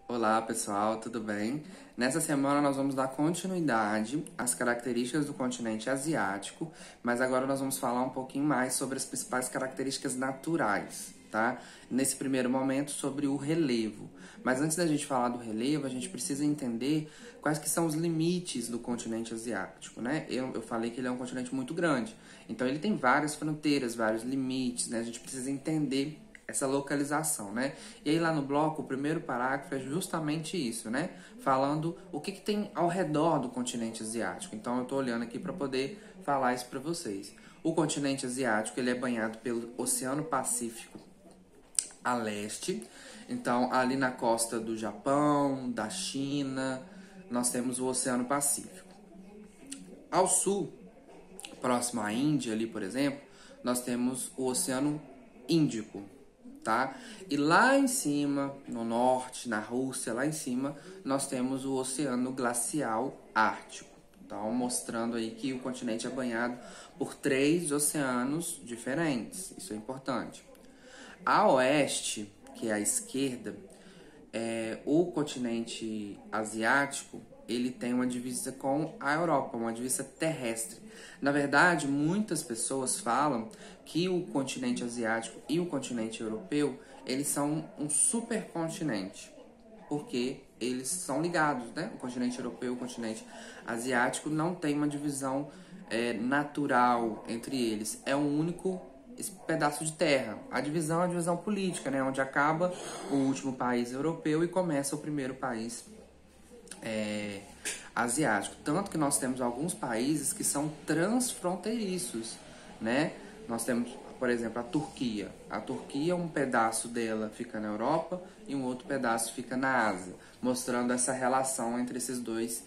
Olá pessoal, tudo bem? Nessa semana nós vamos dar continuidade às características do continente asiático, mas agora nós vamos falar um pouquinho mais sobre as principais características naturais, tá? Nesse primeiro momento sobre o relevo. Mas antes da gente falar do relevo, a gente precisa entender quais que são os limites do continente asiático, né? Eu falei que ele é um continente muito grande, então ele tem várias fronteiras, vários limites, né? A gente precisa entender essa localização, né? E aí lá no bloco, o primeiro parágrafo é justamente isso, né? Falando o que tem ao redor do continente asiático. Então eu tô olhando aqui para poder falar isso para vocês. O continente asiático, ele é banhado pelo Oceano Pacífico a leste. Então, ali na costa do Japão, da China, nós temos o Oceano Pacífico. Ao sul, próximo à Índia ali, por exemplo, nós temos o Oceano Índico, tá? E lá em cima, no norte, na Rússia, lá em cima, nós temos o Oceano Glacial Ártico. Então, mostrando aí que o continente é banhado por 3 oceanos diferentes. Isso é importante. A oeste, que é a esquerda, o continente asiático, ele tem uma divisa com a Europa, uma divisa terrestre. Na verdade, muitas pessoas falam que o continente asiático e o continente europeu, eles são um supercontinente, porque eles são ligados, né? O continente europeu e o continente asiático não tem uma divisão natural entre eles. É um único pedaço de terra. A divisão é a divisão política, né? Onde acaba o último país europeu e começa o primeiro país asiático. Tanto que nós temos alguns países que são transfronteiriços, né? Nós temos, por exemplo, a Turquia. A Turquia, um pedaço dela fica na Europa e um outro pedaço fica na Ásia, mostrando essa relação entre esses dois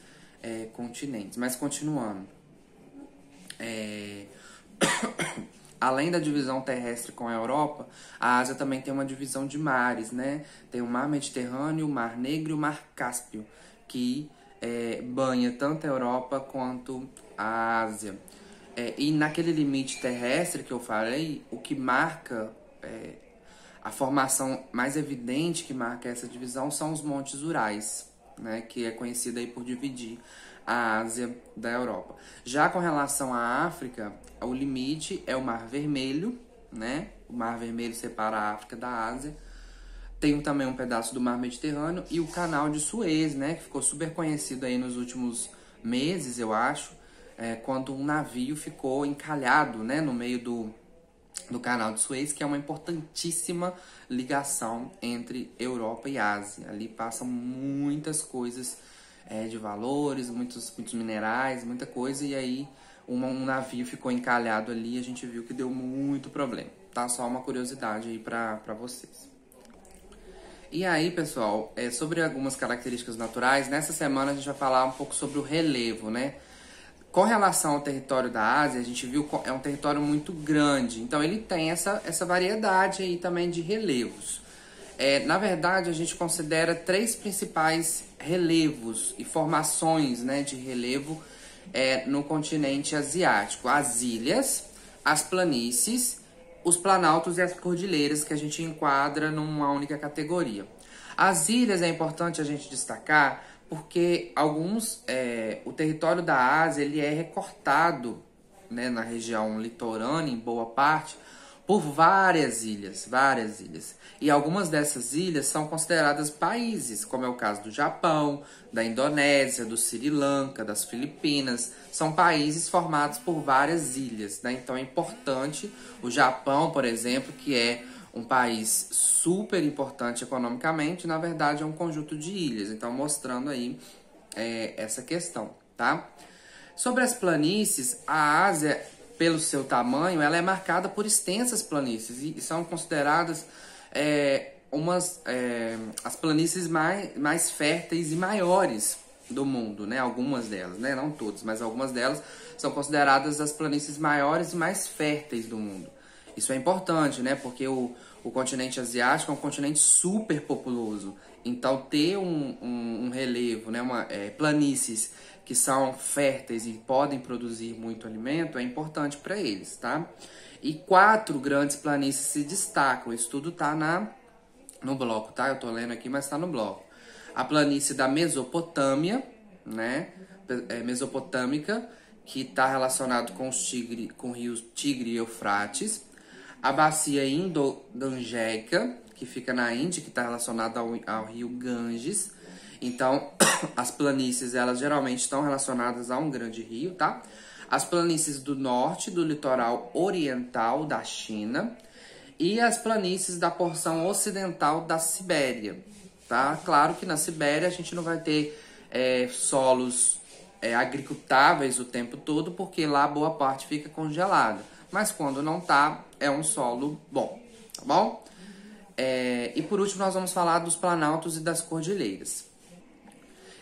continentes. Mas continuando. Além da divisão terrestre com a Europa, a Ásia também tem uma divisão de mares, né? Tem o Mar Mediterrâneo, o Mar Negro e o Mar Cáspio, que banha tanto a Europa quanto a Ásia. E naquele limite terrestre que eu falei, o que marca, a formação mais evidente que marca essa divisão são os Montes Urais, né? Que é conhecida aí por dividir a Ásia da Europa. Já com relação à África, o limite é o Mar Vermelho, né? O Mar Vermelho separa a África da Ásia. Tem também um pedaço do Mar Mediterrâneo e o Canal de Suez, né? Que ficou super conhecido aí nos últimos meses, eu acho, quando um navio ficou encalhado, né? No meio do Canal de Suez, que é uma importantíssima ligação entre Europa e Ásia. Ali passam muitas coisas de valores, muitos minerais, muita coisa, e aí um navio ficou encalhado ali e a gente viu que deu muito problema, tá? Só uma curiosidade aí pra vocês. E aí, pessoal, sobre algumas características naturais, nessa semana a gente vai falar um pouco sobre o relevo, né? Com relação ao território da Ásia, a gente viu que é um território muito grande, então ele tem essa variedade aí também de relevos. Na verdade, a gente considera 3 principais relevos e formações, né, de relevo no continente asiático: as ilhas, as planícies, os planaltos e as cordilheiras, que a gente enquadra numa única categoria. As ilhas é importante a gente destacar porque o território da Ásia ele é recortado, né, na região litorânea, em boa parte, por várias ilhas. E algumas dessas ilhas são consideradas países, como é o caso do Japão, da Indonésia, do Sri Lanka, das Filipinas. São países formados por várias ilhas, né? Então é importante o Japão, por exemplo, que é um país super importante economicamente, na verdade é um conjunto de ilhas. Então mostrando aí essa questão, tá? Sobre as planícies, a Ásia, pelo seu tamanho, ela é marcada por extensas planícies e são consideradas as planícies mais férteis e maiores do mundo, né? Algumas delas, né? Não todas, mas algumas delas são consideradas as planícies maiores e mais férteis do mundo. Isso é importante, né? Porque o continente asiático é um continente super populoso. Então, ter um relevo, né? Planícies que são férteis e podem produzir muito alimento é importante para eles, tá? E 4 grandes planícies se destacam. Isso tudo tá no bloco, tá? Eu tô lendo aqui, mas tá no bloco. A planície da Mesopotâmia, né? Mesopotâmica, que está relacionado com com rios Tigre e Eufrates. A bacia Indo-Gangéica, que fica na Índia, que está relacionada ao rio Ganges. Então, as planícies, elas geralmente estão relacionadas a um grande rio, tá? As planícies do norte, do litoral oriental da China. E as planícies da porção ocidental da Sibéria, tá? Claro que na Sibéria a gente não vai ter solos agricultáveis o tempo todo, porque lá boa parte fica congelada. Mas quando não tá, é um solo bom, tá bom? E por último nós vamos falar dos planaltos e das cordilheiras.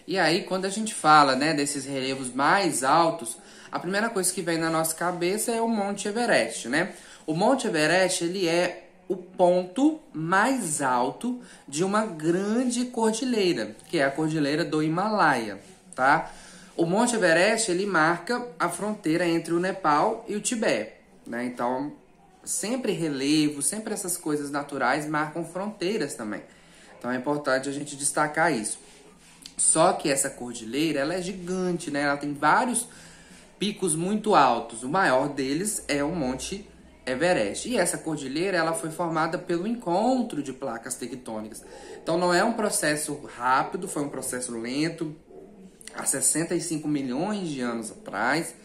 E aí, quando a gente fala, né, desses relevos mais altos, a primeira coisa que vem na nossa cabeça é o Monte Everest, né? O Monte Everest, ele é o ponto mais alto de uma grande cordilheira, que é a cordilheira do Himalaia, tá? O Monte Everest, ele marca a fronteira entre o Nepal e o Tibete, né? Então, sempre relevo, sempre essas coisas naturais marcam fronteiras também. Então, é importante a gente destacar isso. Só que essa cordilheira, ela é gigante, né? Ela tem vários picos muito altos. O maior deles é o Monte Everest. E essa cordilheira, ela foi formada pelo encontro de placas tectônicas. Então não é um processo rápido, foi um processo lento, há 65 milhões de anos atrás.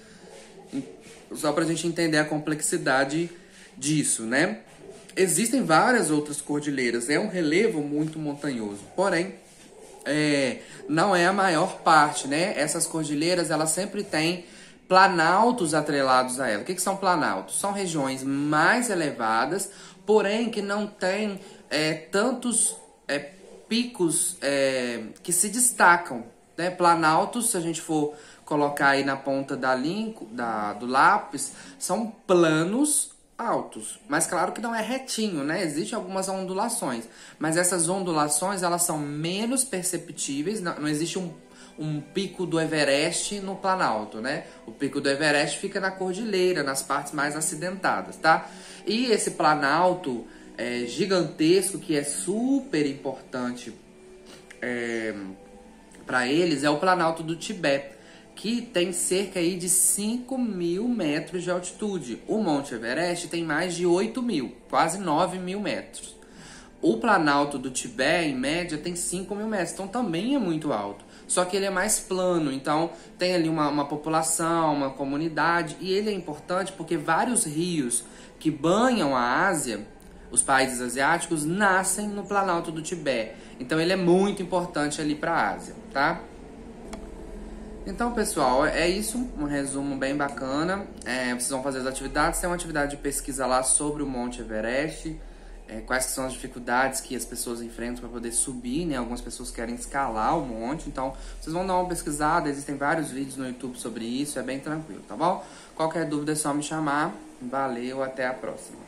Só para a gente entender a complexidade disso, né? Existem várias outras cordilheiras, é um relevo muito montanhoso, porém não é a maior parte, né? Essas cordilheiras, elas sempre têm planaltos atrelados a ela. O que são planaltos? São regiões mais elevadas, porém que não tem tantos picos que se destacam, né? Planaltos, se a gente for colocar aí na ponta do lápis, são planos altos, mas claro que não é retinho, né? Existem algumas ondulações, mas essas ondulações, elas são menos perceptíveis, não existe um pico do Everest no Planalto, né? O pico do Everest fica na cordilheira, nas partes mais acidentadas, tá? E esse Planalto gigantesco, que é super importante para eles, é o Planalto do Tibete, que tem cerca aí de 5.000 metros de altitude. O Monte Everest tem mais de 8.000, quase 9.000 metros. O Planalto do Tibete, em média, tem 5.000 metros, então também é muito alto. Só que ele é mais plano, então tem ali uma população, uma comunidade, e ele é importante porque vários rios que banham a Ásia, os países asiáticos, nascem no Planalto do Tibete. Então ele é muito importante ali para a Ásia, tá? Então, pessoal, é isso, um resumo bem bacana. Vocês vão fazer as atividades, tem uma atividade de pesquisa lá sobre o Monte Everest, quais que são as dificuldades que as pessoas enfrentam para poder subir, né? Algumas pessoas querem escalar o monte, então vocês vão dar uma pesquisada, existem vários vídeos no YouTube sobre isso, é bem tranquilo, tá bom? Qualquer dúvida é só me chamar. Valeu, até a próxima.